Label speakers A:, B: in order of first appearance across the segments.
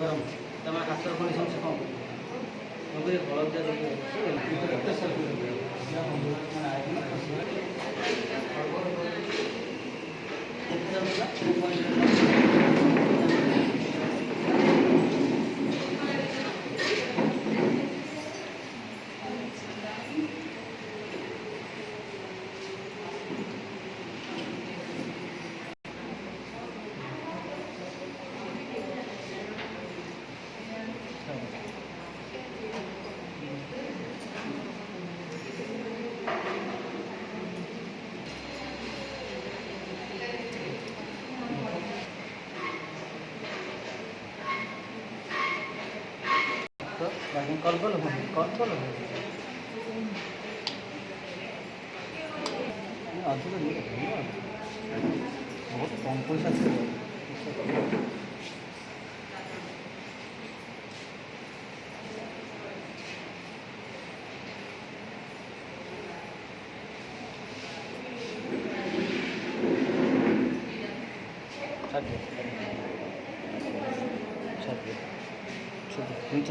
A: ଗରମ ତମ ହାତର କଣ୍ଡିସନ ସେ କ'ଣ କରିବ ତେଣୁକରି ହଳଦିଆ ଯଦି কল্পনা ଅଧିକ ବହୁତ କମ୍ ପଇସା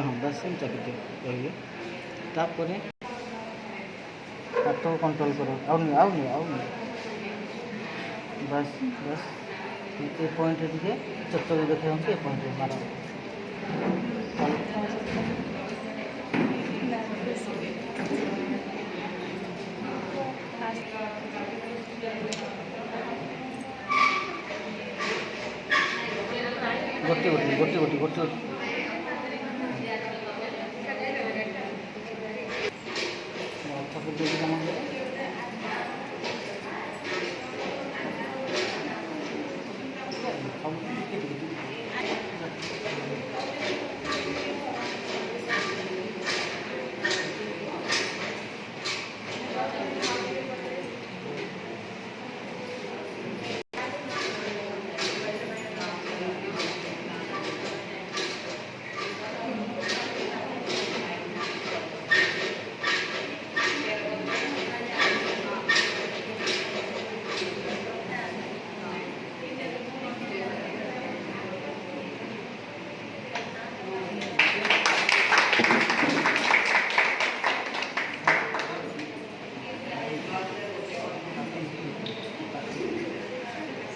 A: हाँ बस चाहिए रहिए तापर हाथ कंट्रोल करो आउ नहीं बस बस ये पॉइंट देखिए चक्कर देखा ये पॉइंट मार गोटे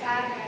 B: Gracias.